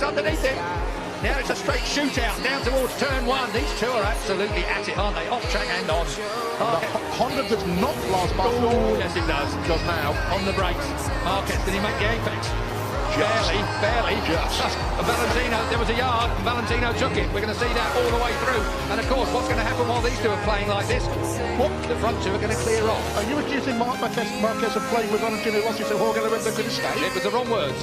Marquez underneath him. Now it's a straight shootout down towards turn one. These two are absolutely at it, aren't they? Off track and on. Honda does not last past. Oh, yes it does. Does now. On the brakes. Marquez, did he make the apex? Barely. Just. Valentino, there was a yard, and Valentino took it. We're going to see that all the way through. And of course, what's going to happen while these two are playing like this? What? The front two are going to clear off. Are you accusing Marquez of playing with Valentino Rossi so Jorge Lorenzo couldn't stay? It was the wrong words.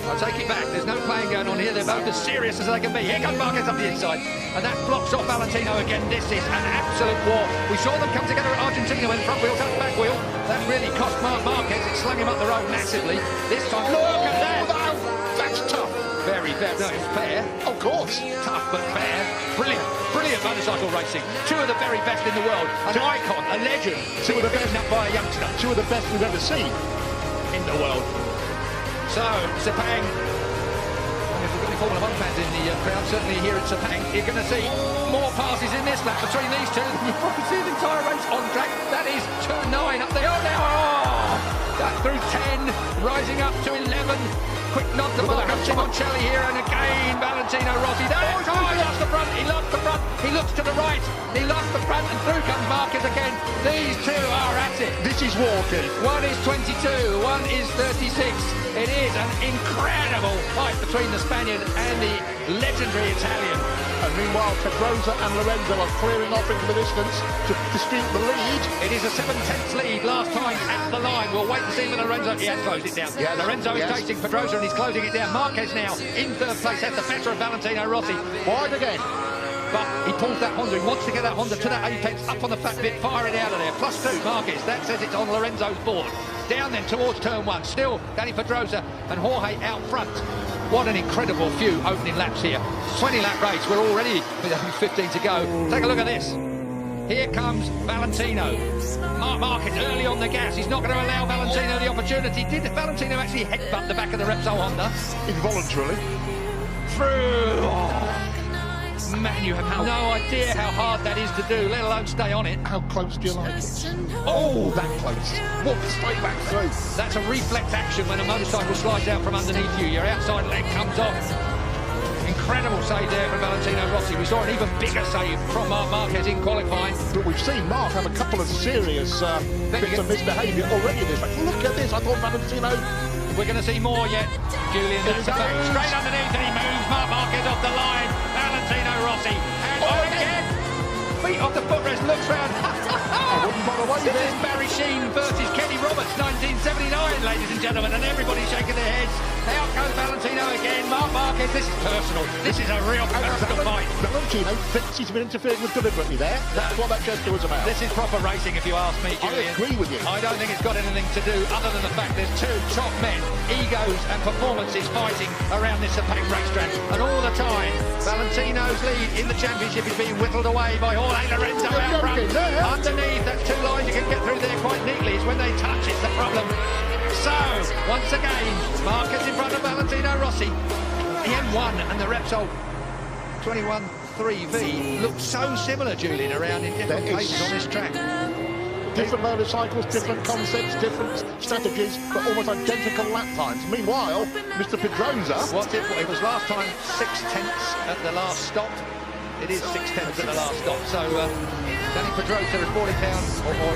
I'll take it back. There's no playing going on here. They're both as serious as they can be. Here comes Marquez up the inside. And that blocks off Valentino again. This is an absolute war. We saw them come together at Argentina when front wheel touched back wheel. That really cost Marquez. It slung him up the road massively. This time, look at that. That's tough. Very fair. No, it's fair. Of course. Tough but fair. Brilliant motorcycle racing. Two of the very best in the world. An icon, a legend. Two of the best up by a youngster. Two of the best we've ever seen in the world. So, Sepang, if we've got any Formula 1 fans in the crowd, certainly here at Sepang, you're going to see more passes in this lap between these two. You'll probably see the entire race on track. That is turn 9 up there. Oh, now, that through 10, rising up to 11. Quick nod to Marco Simoncelli here, and again, Valentino Rossi. He lost the front, he lost the front, he looks to the right, he lost the front, and through comes Marquez again. These two are at it. This is walking. One is 22, one is 36. It is an incredible fight between the Spaniard and the legendary Italian. And meanwhile, Pedrosa and Lorenzo are clearing off into the distance to dispute the lead. It is a 7/10 lead last time at the line. We'll wait and see when Lorenzo... He has closed it down. Yeah, Lorenzo is chasing Pedrosa and he's closing it down. Marquez now in third place. Has the better of Valentino Rossi. Wide again. But he pulls that Honda. He wants to get that Honda to that apex, up on the fat bit, fire it out of there. +2, Marquez. That says it's on Lorenzo's board. Down then towards turn 1. Still Danny Pedrosa and Jorge out front. What an incredible few opening laps here. 20-lap race. We're already with only 15 to go. Take a look at this. Here comes Valentino. Marquez early on the gas. He's not going to allow Valentino the opportunity. Did Valentino actually headbutt the back of the Repsol Honda? Involuntarily. Through. Oh. Man, you have no idea how hard that is to do, let alone stay on it. How close do you like it? Oh, that close. Walk straight back through. That's a reflex action when a motorcycle slides out from underneath you. Your outside leg comes off. Incredible save there from Valentino Rossi. We saw an even bigger save from Marquez in qualifying. But we've seen Mark have a couple of serious bits of misbehaviour already this race. Look at this. I thought Valentino... We're going to see more yet. Julian, that's a back. Straight underneath and he moves Marquez off the line. Valentino Rossi. And again. Feet off the footrest, looks round. I wouldn't bother waiting. This is Barry Sheen versus Kenny Roberts, 1979, ladies and gentlemen, and everybody's shaking their heads. Out goes Valentino again. Marquez, this is personal. This is a real personal fight. Valentino thinks he's been interfered with deliberately there. That's what that gesture was about. This is proper racing, if you ask me, Julian. I agree with you. I don't think it's got anything to do other than the fact there's two top men, egos and performances fighting around this Sepang racetrack. And all the time, Valentino's lead in the championship is being whittled away by Jorge Lorenzo out front. Underneath, that's two lines you can get through there quite neatly. It's when they touch, it's the problem. So, once again, Marquez in front of Valentino Rossi. The M1 and the Repsol 21-3V look so similar, Julian, around in different places on this track. Different motorcycles, different concepts, different strategies, but almost identical lap times. Meanwhile, Mr. Pedrosa... It was last time 6/10 at the last stop. It is 6/10 at the last stop. So Danny Pedrosa has brought it down, or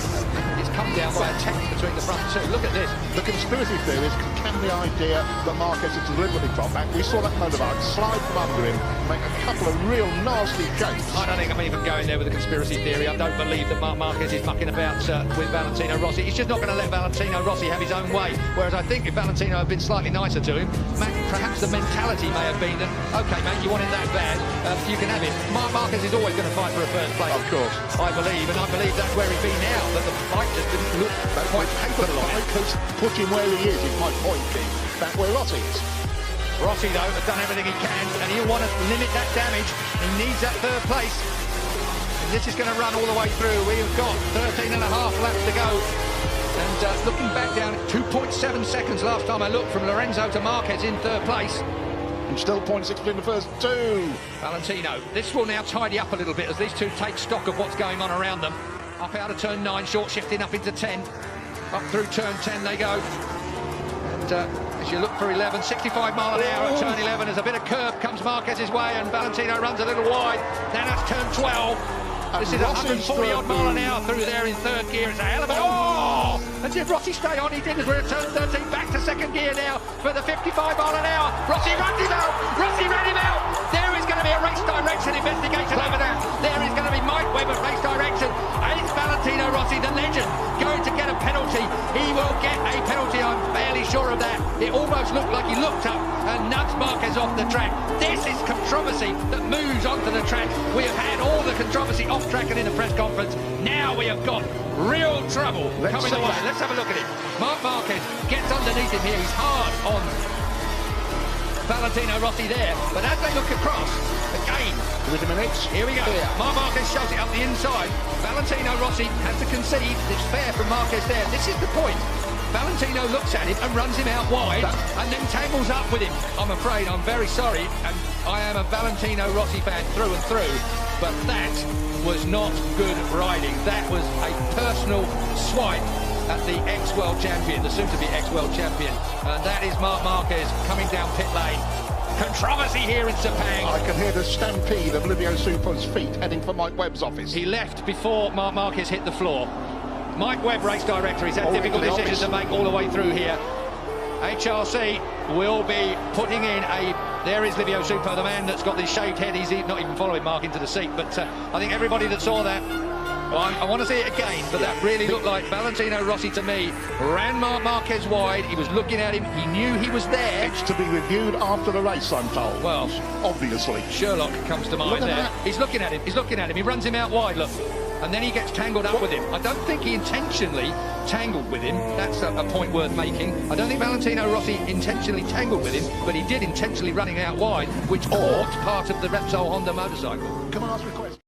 it's come down by a tenth between the front two. Look at this. The conspiracy theorists can the idea that Marquez is deliberately dropped back. We saw that motorbike slide from under him, make a couple of real nasty shapes. I don't think I'm even going there with a conspiracy theory. I don't believe that Marquez is mucking about with Valentino Rossi. He's just not going to let Valentino Rossi have his own way. Whereas I think if Valentino had been slightly nicer to him, perhaps the mentality may have been that, OK, mate, you want it that bad, you can have it. Marquez is always going to fight for a first place. Of course. I believe, and I believe that's where he'd be now, but the fight just didn't look quite capable of it. Because put him where he is my point, Keith. Back where Rossi is. Rossi, though, has done everything he can, and he'll want to limit that damage. He needs that third place. And this is going to run all the way through. We've got 13 and a half laps to go. And looking back down, 2.7 seconds last time I looked from Lorenzo to Marquez in third place. And still 0.6 between the first two. Valentino, this will now tidy up a little bit as these two take stock of what's going on around them. Up out of turn 9, short shifting up into 10. Up through turn 10 they go. And as you look for 11, 65 mile an hour at turn 11. As a bit of curve comes Marquez's way, and Valentino runs a little wide. Now that's turn 12. This is 140 odd mile an hour through there in third gear. It's a hell of a... Oh! And did Rossi stay on? He did, as we're at turn 13. Back to second gear now for the 55 mile an hour. Rossi runs him out. Rossi ran him out. There is going to be a race direction investigation over that. There is going to be Mike Webb at race direction. It's Valentino Rossi, the legend, going to get a penalty. He will get a penalty, I'm fairly sure of that. It almost looked like he looked up and nudged Marquez off the track. This is controversy that moves onto the track. We have had all the controversy off track and in the press conference. Now we have got real trouble coming away. Let's have a look at it. Marc Marquez gets underneath him here. He's hard on Valentino Rossi there, but as they look across, again, with a minute. Here we go. Yeah. Marc Marquez shoves it up the inside. Valentino Rossi has to concede. It's fair from Marquez there. This is the point. Valentino looks at him and runs him out wide and then tangles up with him. I'm afraid, I'm very sorry, and I am a Valentino Rossi fan through and through, but that was not good riding. That was a personal swipe at the ex-world champion, the soon-to-be ex-world champion. And that is Marc Marquez coming down pit lane. Controversy here in Sepang. I can hear the stampede of Livio Super's feet heading for Mike Webb's office. He left before Marc Marquez hit the floor. Mike Webb, race director, he's had difficult decisions to make all the way through here. HRC will be putting in a... There is Livio Super, the man that's got this shaved head. He's not even following Mark into the seat, but I think everybody that saw that... Well, I want to see it again, but that really looked like Valentino Rossi to me. Ran Marc Marquez wide, he was looking at him, he knew he was there. It's to be reviewed after the race, I'm told. Well, obviously. Sherlock comes to mind there. He's looking at him, he runs him out wide, look. And then he gets tangled up with him. I don't think he intentionally tangled with him. That's a point worth making. I don't think Valentino Rossi intentionally tangled with him, but he did intentionally running out wide, which caught part of the Repsol Honda motorcycle. Come on, ask a question.